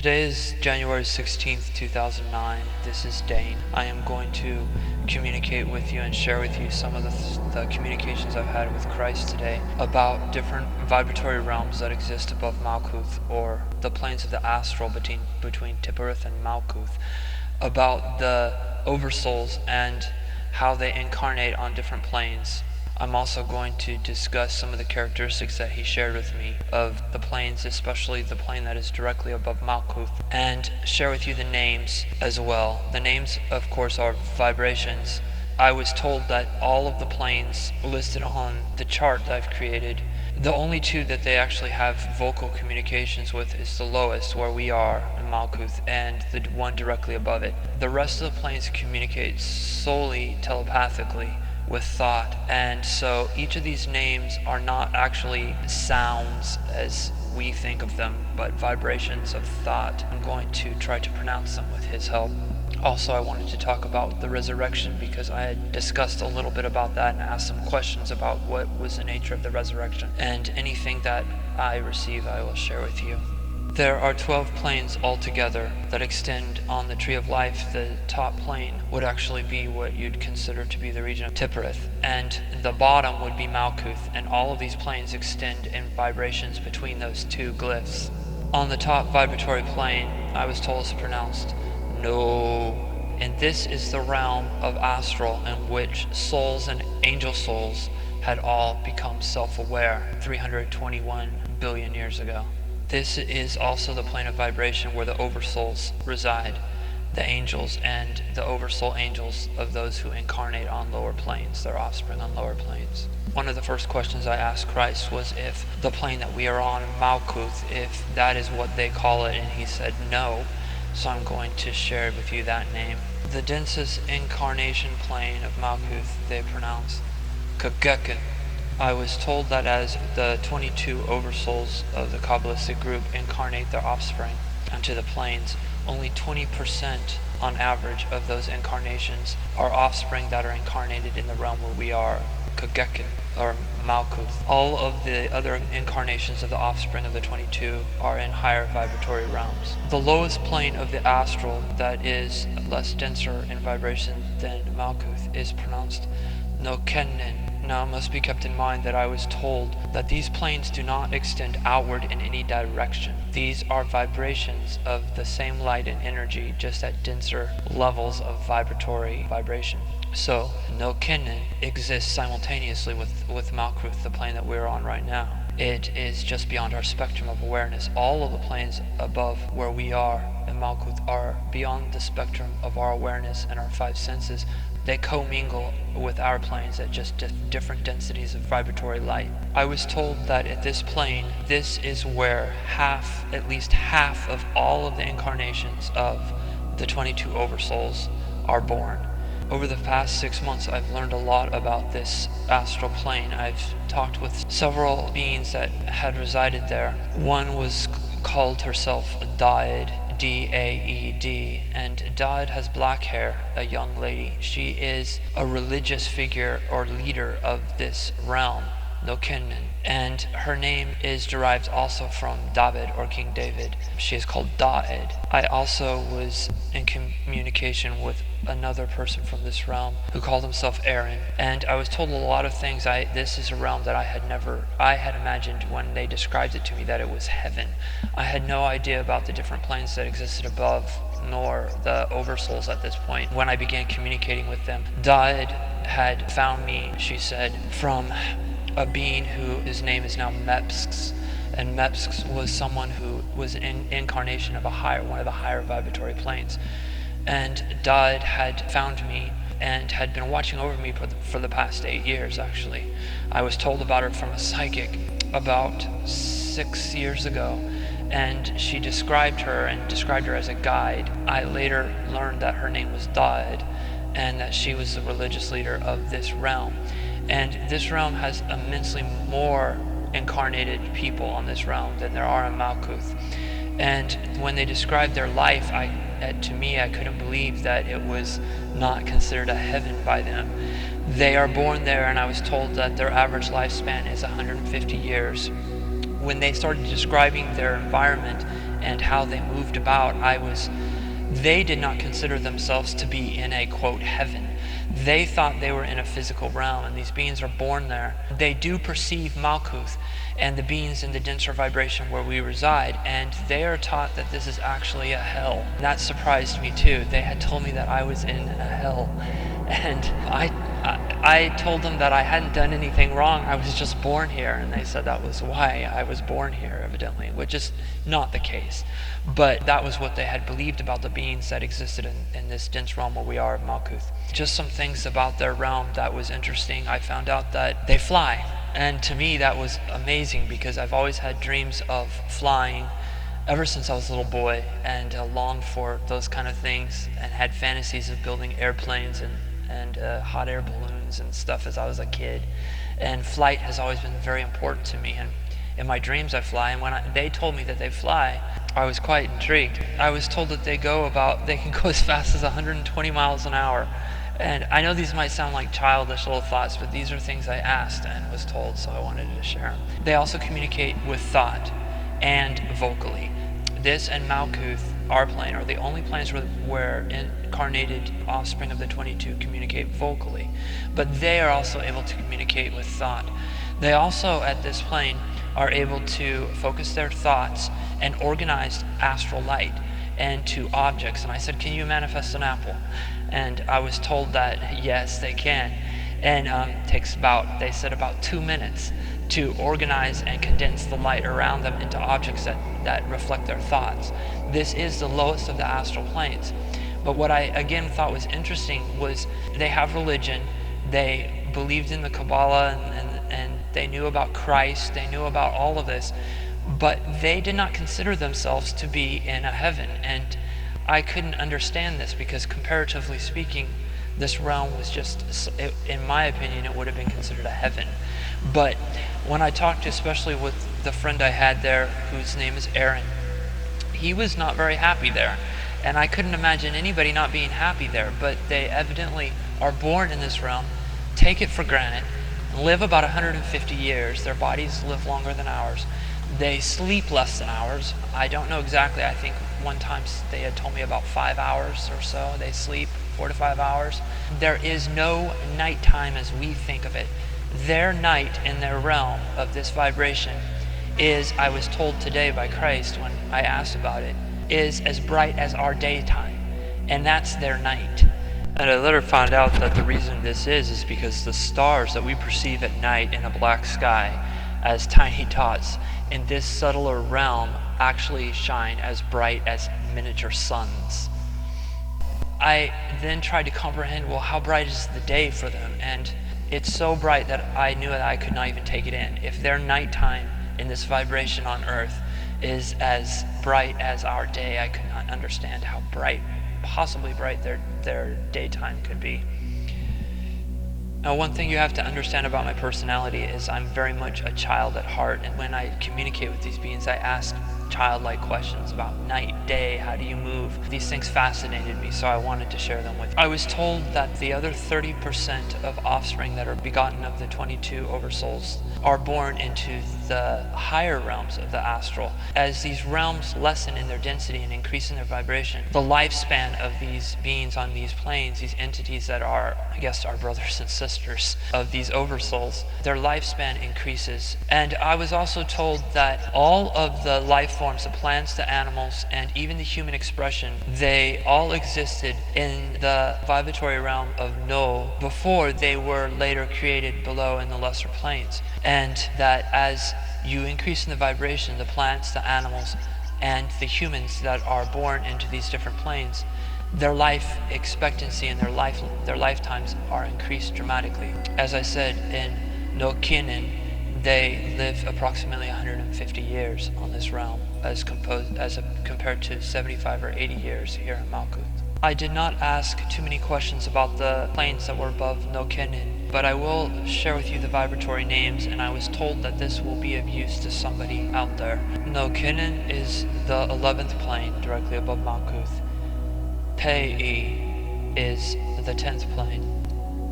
Today is January 16th, 2009. This is Dane. I am going to communicate with you and share with you some of the communications I've had with Christ today about different vibratory realms that exist above Malkuth, or the planes of the Astral between Tipperith and Malkuth, about the oversouls and how they incarnate on different planes. I'm also going to discuss some of the characteristics that he shared with me of the planes, especially the plane that is directly above Malkuth, and share with you the names as well. The names, of course, are vibrations. I was told that all of the planes listed on the chart that I've created, the only two that they actually have vocal communications with is the lowest, where we are in Malkuth, and the one directly above it. The rest of the planes communicate solely telepathically with thought, and so each of these names are not actually sounds as we think of them, but vibrations of thought. I'm going to try to pronounce them with his help. Also, I wanted to talk about the resurrection because I had discussed a little bit about that and asked some questions about what was the nature of the resurrection, and anything that I receive I will share with you. There are 12 planes altogether that extend on the Tree of Life. The top plane would actually be what you'd consider to be the region of Tipperith, and the bottom would be Malkuth, and all of these planes extend in vibrations between those two glyphs. On the top vibratory plane, I was told it's pronounced no, and this is the realm of Astral in which souls and angel souls had all become self-aware 321 billion years ago. This is also the plane of vibration where the oversouls reside, the angels and the oversoul angels of those who incarnate on lower planes, their offspring on lower planes. One of the first questions I asked Christ was if the plane that we are on, Malkuth, if that is what they call it, and he said no, so I'm going to share with you that name. The densest incarnation plane of Malkuth they pronounce Kageken. I was told that as the 22 oversouls of the Kabbalistic group incarnate their offspring onto the planes, only 20% on average of those incarnations are offspring that are incarnated in the realm where we are, Kageken, or Malkuth. All of the other incarnations of the offspring of the 22 are in higher vibratory realms. The lowest plane of the astral, that is less denser in vibration than Malkuth, is pronounced Nokennen. Now, it must be kept in mind that I was told that these planes do not extend outward in any direction. These are vibrations of the same light and energy, just at denser levels of vibratory vibration. So, Nokennen exists simultaneously with Malkuth, the plane that we're on right now. It is just beyond our spectrum of awareness. All of the planes above where we are in Malkuth are beyond the spectrum of our awareness and our five senses. They commingle with our planes at just different densities of vibratory light. I was told that at this plane, this is where at least half of all of the incarnations of the 22 oversouls are born. Over the past 6 months, I've learned a lot about this astral plane. I've talked with several beings that had resided there. One was called herself Daed, D-A-E-D, and Daed has black hair, a young lady. She is a religious figure or leader of this realm, Nokennen, and her name is derived also from David, or King David. She is called Daed. I also was in communication with another person from this realm who called himself Aaron, and I was told a lot of things. This is a realm that I had imagined when they described it to me that it was heaven. I had no idea about the different planes that existed above, nor the oversouls at this point. When I began communicating with them, Daed had found me, she said, from a being his name is now Mepsks, and Mepsks was someone who was an incarnation of one of the higher vibratory planes. And Daed had found me and had been watching over me for the past 8 years, actually. I was told about her from a psychic about 6 years ago, and she described her as a guide. I later learned that her name was Daed, and that she was the religious leader of this realm. And this realm has immensely more incarnated people on this realm than there are in Malkuth. And when they described their life, to me, I couldn't believe that it was not considered a heaven by them. They are born there, and I was told that their average lifespan is 150 years. When they started describing their environment, and how they moved about, they did not consider themselves to be in a, quote, heaven. They thought they were in a physical realm, and these beings are born there. They do perceive Malkuth and the beings in the denser vibration where we reside, and they are taught that this is actually a hell. That surprised me too. They had told me that I was in a hell, and I told them that I hadn't done anything wrong. I was just born here, and they said that was why I was born here, evidently, which is not the case. But that was what they had believed about the beings that existed in this dense realm where we are of Malkuth. Just some things about their realm that was interesting. I found out that they fly, and to me that was amazing, because I've always had dreams of flying ever since I was a little boy, and longed for those kind of things, and had fantasies of building airplanes and hot air balloons and stuff as I was a kid. And flight has always been very important to me, and in my dreams I fly, and when they told me that they fly, I was quite intrigued. I was told that they can go as fast as 120 miles an hour. And I know these might sound like childish little thoughts, but these are things I asked and was told, so I wanted to share them. They also communicate with thought and vocally. This and Malkuth, our plane, are the only planes where incarnated offspring of the 22 communicate vocally. But they are also able to communicate with thought. They also, at this plane, are able to focus their thoughts and organize astral light into objects. And I said, can you manifest an apple? And I was told that yes, they can. And it takes they said about 2 minutes to organize and condense the light around them into objects that reflect their thoughts. This is the lowest of the astral planes. But what I again thought was interesting was they have religion, they believed in the Kabbalah, and they knew about Christ, they knew about all of this, but they did not consider themselves to be in a heaven. And I couldn't understand this, because comparatively speaking, this realm was just, in my opinion, it would have been considered a heaven. But when I talked especially with the friend I had there, whose name is Aaron, he was not very happy there. And I couldn't imagine anybody not being happy there, but they evidently are born in this realm, take it for granted, live about 150 years. Their bodies live longer than ours. They sleep less than ours. I don't know exactly. I think one time they had told me about 5 hours or so. They sleep 4 to 5 hours. There is no nighttime as we think of it. Their night in their realm of this vibration is, I was told today by Christ when I asked about it, is as bright as our daytime. And that's their night. And I later found out that the reason this is because the stars that we perceive at night in a black sky as tiny dots in this subtler realm actually shine as bright as miniature suns. I then tried to comprehend, well, how bright is the day for them? And it's so bright that I knew that I could not even take it in. If their nighttime in this vibration on Earth is as bright as our day, I could not understand how possibly bright their daytime could be. Now, one thing you have to understand about my personality is I'm very much a child at heart, and when I communicate with these beings, I ask childlike questions about night, day, how do you move? These things fascinated me, so I wanted to share them with you. I was told that the other 30% of offspring that are begotten of the 22 oversouls are born into the higher realms of the astral. As these realms lessen in their density and increase in their vibration, the lifespan of these beings on these planes, these entities that are, I guess, our brothers and sisters of these oversouls, their lifespan increases. And I was also told that all of the life forms, the plants, the animals, and even the human expression, they all existed in the vibratory realm of No before they were later created below in the lesser planes. And that as you increase in the vibration, the plants, the animals, and the humans that are born into these different planes, their life expectancy and their lifetimes are increased dramatically. As I said, in No Kinin, they live approximately 150 years on this realm as compared to 75 or 80 years here in Malkuth. I did not ask too many questions about the planes that were above No Kinin, but I will share with you the vibratory names, and I was told that this will be of use to somebody out there. No Kinin is the 11th plane directly above Malkuth. Pei is the 10th plane.